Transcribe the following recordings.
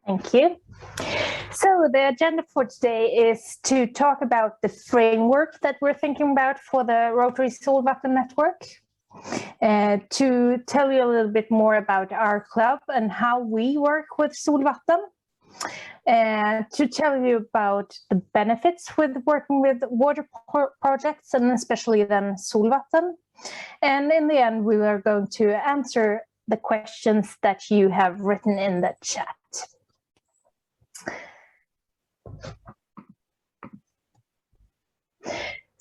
Thank you. So the agenda for today is to talk about the framework that we're thinking about for the Rotary Solvatten Network, to tell you a little bit more about our club and how we work with Solvatten, to tell you about the benefits with working with water projects and especially then Solvatten. And in the end, we are going to answer the questions that you have written in the chat.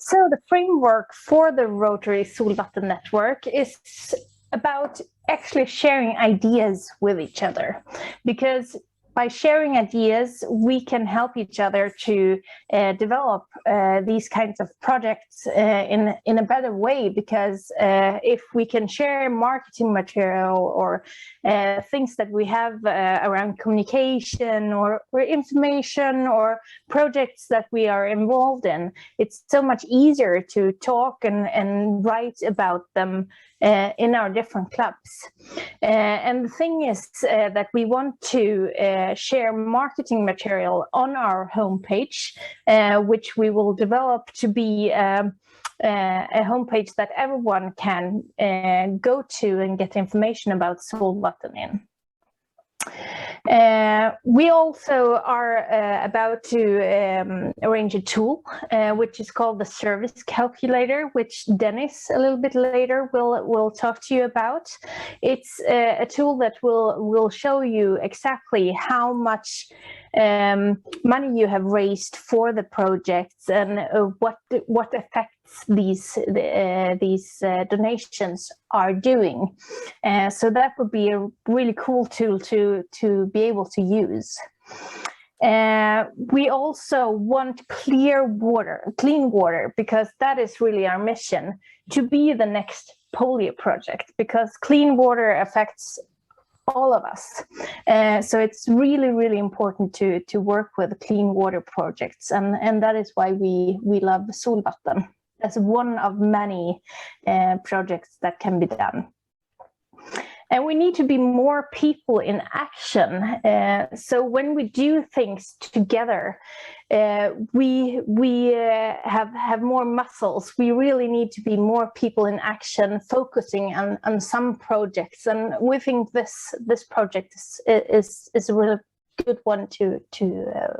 So the framework for the Rotary Solvatten Network is about actually sharing ideas with each other, because by sharing ideas, we can help each other to develop these kinds of projects in a better way, because if we can share marketing material or things that we have around communication or information or projects that we are involved in, it's so much easier to talk and write about them in our different clubs. And the thing is that we want to share marketing material on our homepage, which we will develop to be a homepage that everyone can go to and get information about Solvatten in. We also are about to arrange a tool which is called the service calculator, which Dennis a little bit later will talk to you about. It's a tool that will show you exactly how much money you have raised for the projects and what effects these donations are doing. So that would be a really cool tool to be able to use. We also want clean water, because that is really our mission, to be the next polio project, because clean water affects all of us. So it's really, really important to work with clean water projects, and that is why we love Solvatten as one of many projects that can be done. And we need to be more people in action. So when we do things together, we have more muscles. We really need to be more people in action, focusing on some projects. And we think this project is a really good one to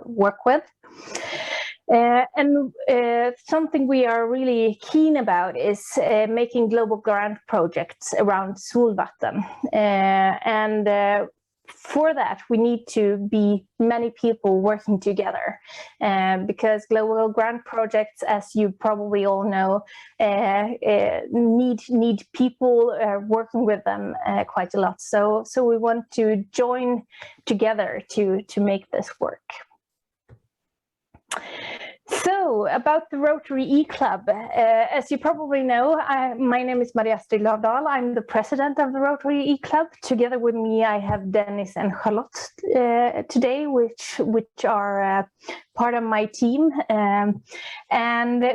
work with. And something we are really keen about is making global grant projects around Solvatten. And for that, we need to be many people working together, because global grant projects, as you probably all know, need people working with them quite a lot. So we want to join together to make this work. So, about the Rotary E-Club, as you probably know, my name is Maria Astrid Lavdal. I'm the president of the Rotary E-Club. Together with me, I have Dennis and Charlotte today, which are part of my team. And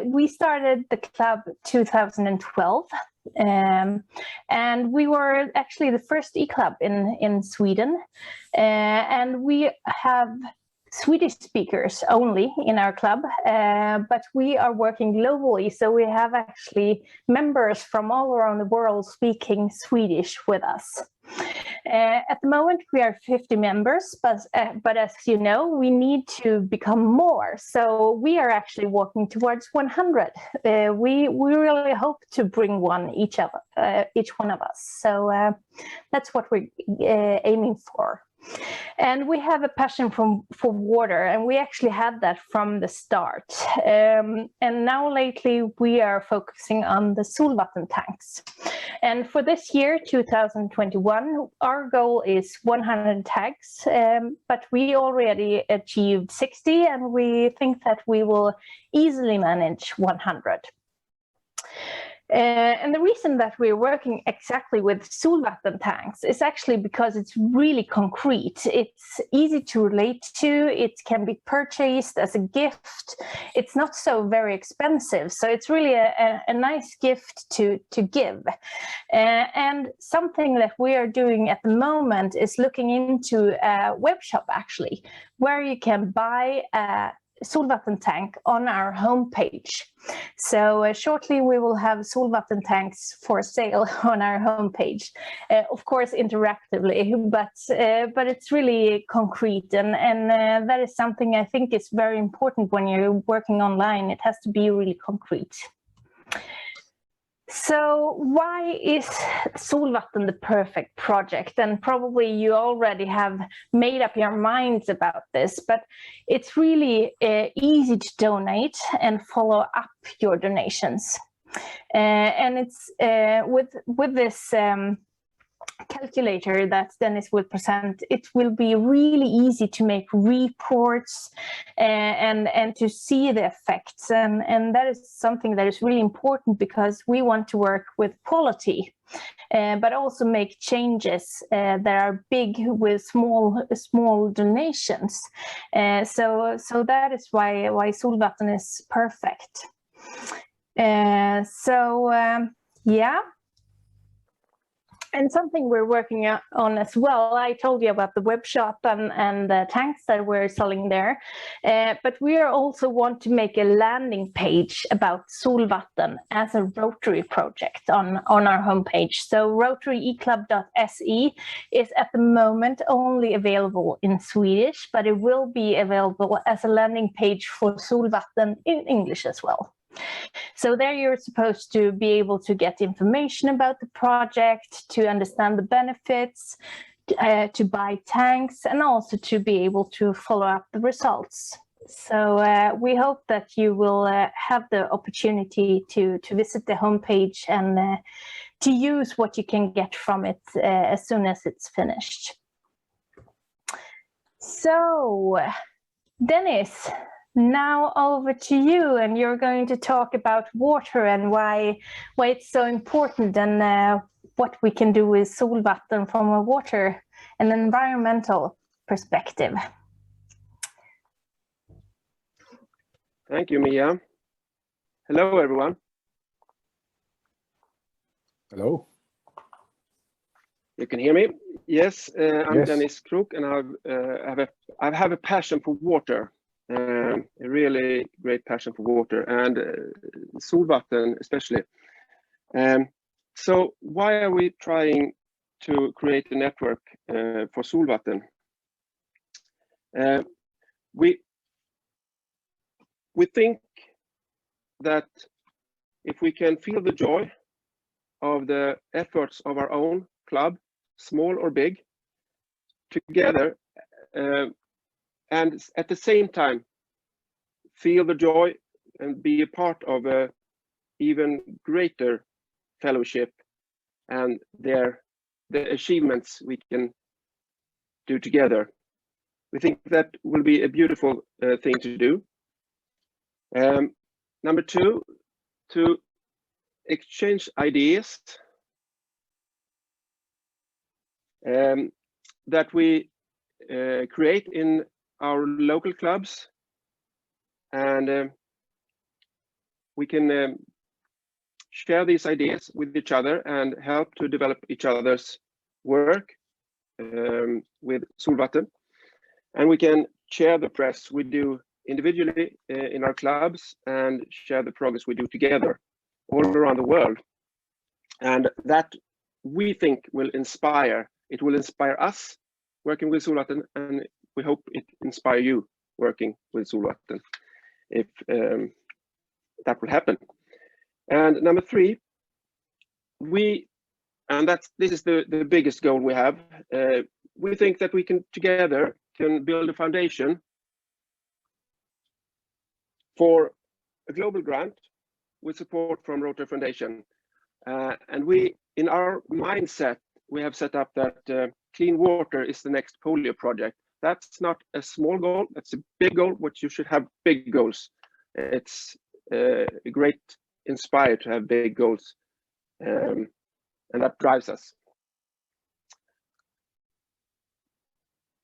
we started the club 2012. And we were actually the first E-Club in Sweden. And we have Swedish speakers only in our club, but we are working globally, so we have actually members from all around the world speaking Swedish with us. At the moment we are 50 members, but as you know, we need to become more, so we are actually working towards 100. We really hope to bring each one of us, so that's what we're aiming for. And we have a passion for water, and we actually had that from the start. And now lately we are focusing on the Solvatten tanks. And for this year, 2021, our goal is 100 tanks, but we already achieved 60, and we think that we will easily manage 100. And the reason that we're working exactly with Solvatten tanks is actually because it's really concrete. It's easy to relate to. It can be purchased as a gift. It's not so very expensive. So it's really a nice gift to give. And something that we are doing at the moment is looking into a web shop, actually, where you can buy Solvatten tank on our homepage. So shortly we will have Solvatten tanks for sale on our homepage, of course interactively, but it's really concrete, and that is something I think is very important when you're working online. It has to be really concrete. So why is Solvatten the perfect project? And probably you already have made up your minds about this, but it's really easy to donate and follow up your donations. And it's with this calculator that Dennis will present, it will be really easy to make reports and to see the effects, and that is something that is really important because we want to work with quality, but also make changes that are big with small donations. So that is why Solvatten is perfect. Yeah. And something we're working on as well, I told you about the web shop and the tanks that we're selling there, but we also want to make a landing page about Solvatten as a Rotary project on our homepage. So rotaryeclub.se is at the moment only available in Swedish, but it will be available as a landing page for Solvatten in English as well. So there you're supposed to be able to get information about the project, to understand the benefits, to buy tanks, and also to be able to follow up the results. So we hope that you will have the opportunity to visit the homepage and to use what you can get from it as soon as it's finished. So, Dennis, now over to you, and you're going to talk about water and why it's so important, and what we can do with Solvatten from a water and environmental perspective. Thank you, Mia. Hello, everyone. Hello. You can hear me? Yes, I'm yes. Dennis Krok, and I have a passion for water. A really great passion for water, and Solvatten especially. So why are we trying to create a network for Solvatten? We think that if we can feel the joy of the efforts of our own club, small or big, together, and at the same time feel the joy and be a part of a even greater fellowship and the achievements we can do together. We think that will be a beautiful thing to do. Number two, to exchange ideas that we create in our local clubs, and we can share these ideas with each other and help to develop each other's work with Solvatten. And we can share the progress we do individually in our clubs and share the progress we do together all around the world. And that, we think, will inspire. It will inspire us working with Solvatten, and we hope it inspire you working with Solvatten, if that will happen. And number three, this is the biggest goal we have. We think that we can together build a foundation for a global grant with support from Rotary Foundation. And we, in our mindset, we have set up that clean water is the next polio project. That's not a small goal, that's a big goal, but you should have big goals. It's a great inspire to have big goals and that drives us.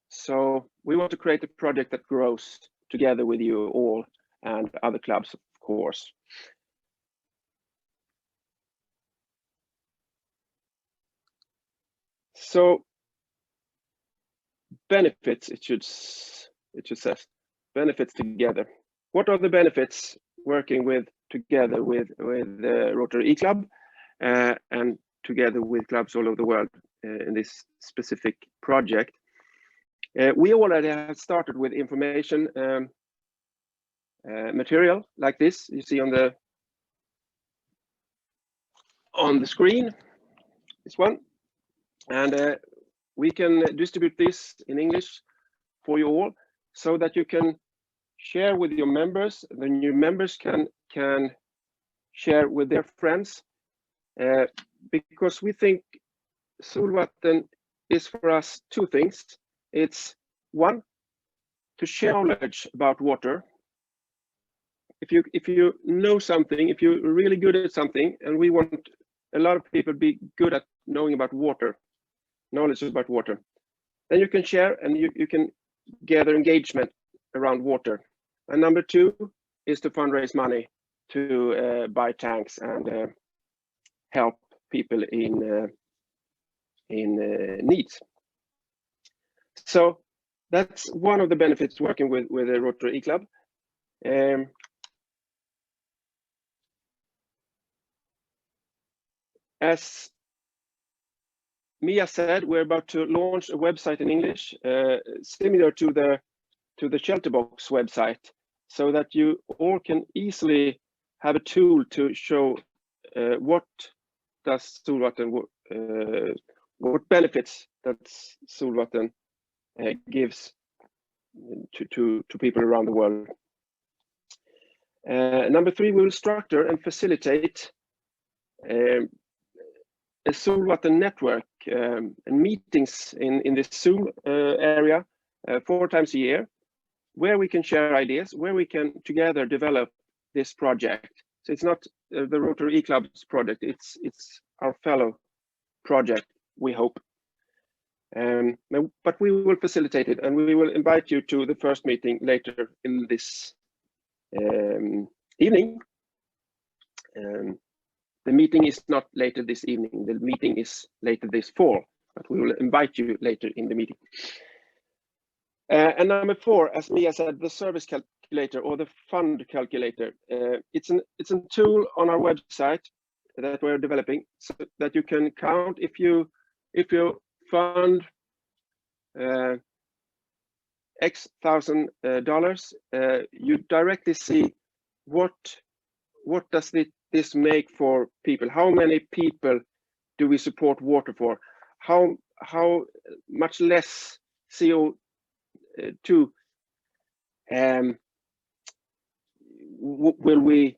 So we want to create a project that grows together with you all and other clubs, of course. So benefits, it should say, benefits together. What are the benefits working together with the Rotary E-Club and together with clubs all over the world in this specific project? We already have started with information material like this you see on the screen, this one, and we can distribute this in English for you all so that you can share with your members. The new members can share with their friends, because we think Solvatten is for us two things. It's one, to share knowledge about water. If you know something, if you're really good at something, and we want a lot of people be good at knowing about water, knowledge about water, then you can share and you can gather engagement around water. And number two is to fundraise money to buy tanks and help people in needs. So that's one of the benefits working with the Rotary E-Club. As Mia said, we're about to launch a website in English, similar to the Shelterbox website, so that you all can easily have a tool to show what does Solvatten, what benefits that Solvatten gives to people around the world. Number three, we will structure and facilitate a Solvatten Network and meetings in this Zoom area 4 times a year, where we can share ideas, where we can together develop this project. So it's not the Rotary E-Club's project, it's our fellow project, we hope. But we will facilitate it, and we will invite you to the first meeting later in this evening. The meeting is not later this evening, the meeting is later this fall, but we will invite you later in the meeting. And number four, as Mia said, the service calculator or the fund calculator. It's a tool on our website that we're developing so that you can count if you fund X thousand dollars, you directly see what does this make for people? How many people do we support water for? How much less CO2 will we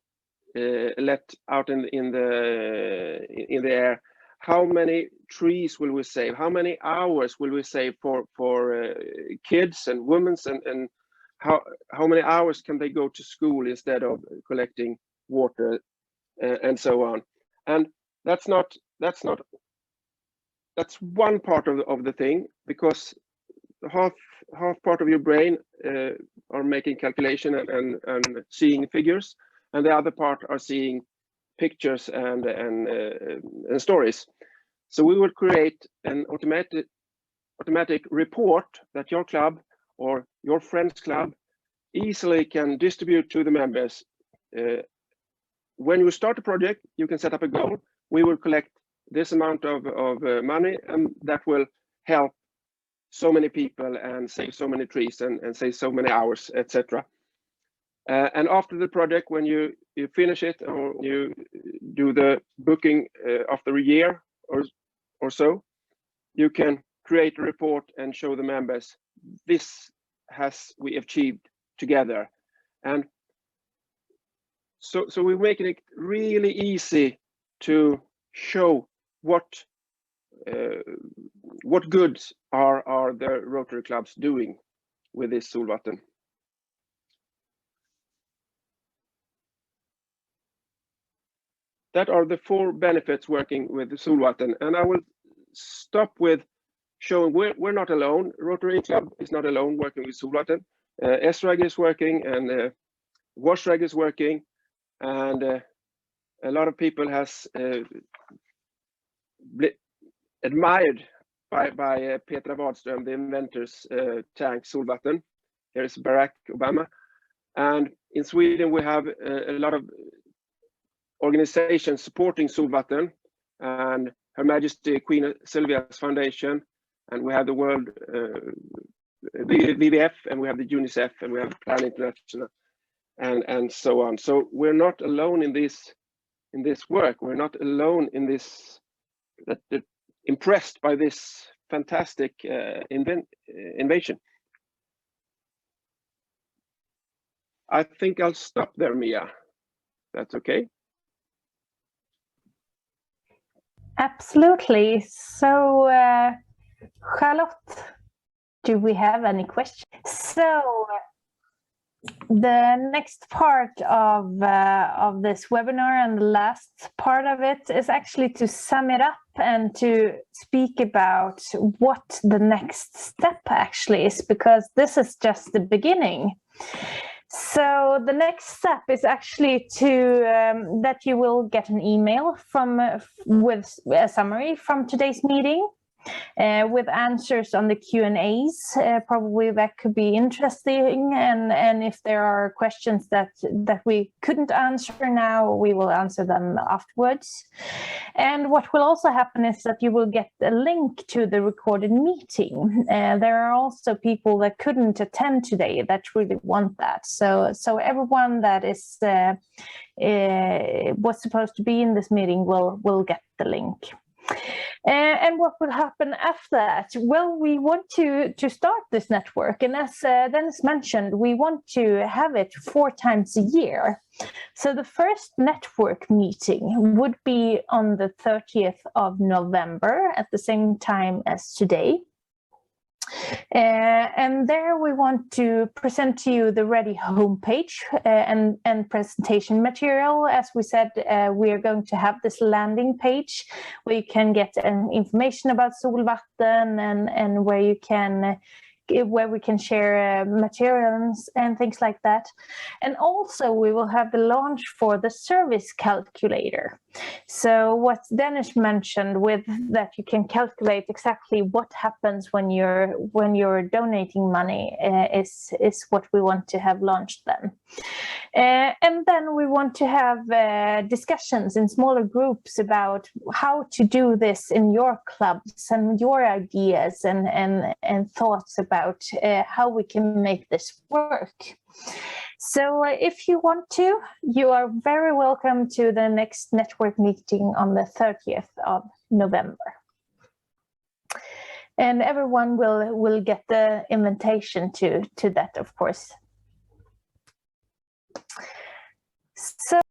let out in the air? How many trees will we save? How many hours will we save for kids and women, and how many hours can they go to school instead of collecting water, and so on? And that's one part of the thing, because half part of your brain are making calculation and seeing figures, and the other part are seeing pictures and stories. So we will create an automatic report that your club or your friend's club easily can distribute to the members. When you start a project, you can set up a goal. We will collect this amount of money, and that will help so many people and save so many trees and save so many hours, etc. And after the project, when you finish it or you do the booking after a year or so, you can create a report and show the members this we achieved together. And so we're making it really easy to show what goods are the Rotary clubs doing with this Solvatten. that are the 4 benefits working with the Solvatten. And I will stop with showing we're not alone. Rotary Club is not alone working with Solvatten. SRAG is working, and WashRag is working, and a lot of people has admired by Petra Wadström, the inventor's tank Solvatten. Here is Barack Obama. And in Sweden, we have a lot of organizations supporting Solvatten, and Her Majesty Queen Sylvia's Foundation, and we have the World WWF, and we have the UNICEF, and we have Plan International, and so on. So we're not alone in this work. We're not alone in this. That impressed by this fantastic invention. I think I'll stop there, Mia. That's okay. Absolutely. So, Charlotte, do we have any questions? So, the next part of this webinar and the last part of it is actually to sum it up and to speak about what the next step actually is, because this is just the beginning. So the next step is actually to that you will get an email with a summary from today's meeting, with answers on the Q&As. Probably that could be interesting, and if there are questions that we couldn't answer now, we will answer them afterwards. And what will also happen is that you will get a link to the recorded meeting. There are also people that couldn't attend today that really want that. So everyone that is was supposed to be in this meeting will get the link. And what will happen after that? Well, we want to start this network, and as Dennis mentioned, we want to have it 4 times a year. So the first network meeting would be on the 30th of November at the same time as today. And there we want to present to you the ready homepage and presentation material. As we said, we are going to have this landing page where you can get information about Solvatten and where we can share materials and things like that. And also we will have the launch for the service calculator. So what Dennis mentioned with that you can calculate exactly what happens when you're donating money is what we want to have launched then. And then we want to have discussions in smaller groups about how to do this in your clubs and your ideas and thoughts about how we can make this work. So if you want to, you are very welcome to the next network meeting on the 30th of November. And everyone will get the invitation to that, of course,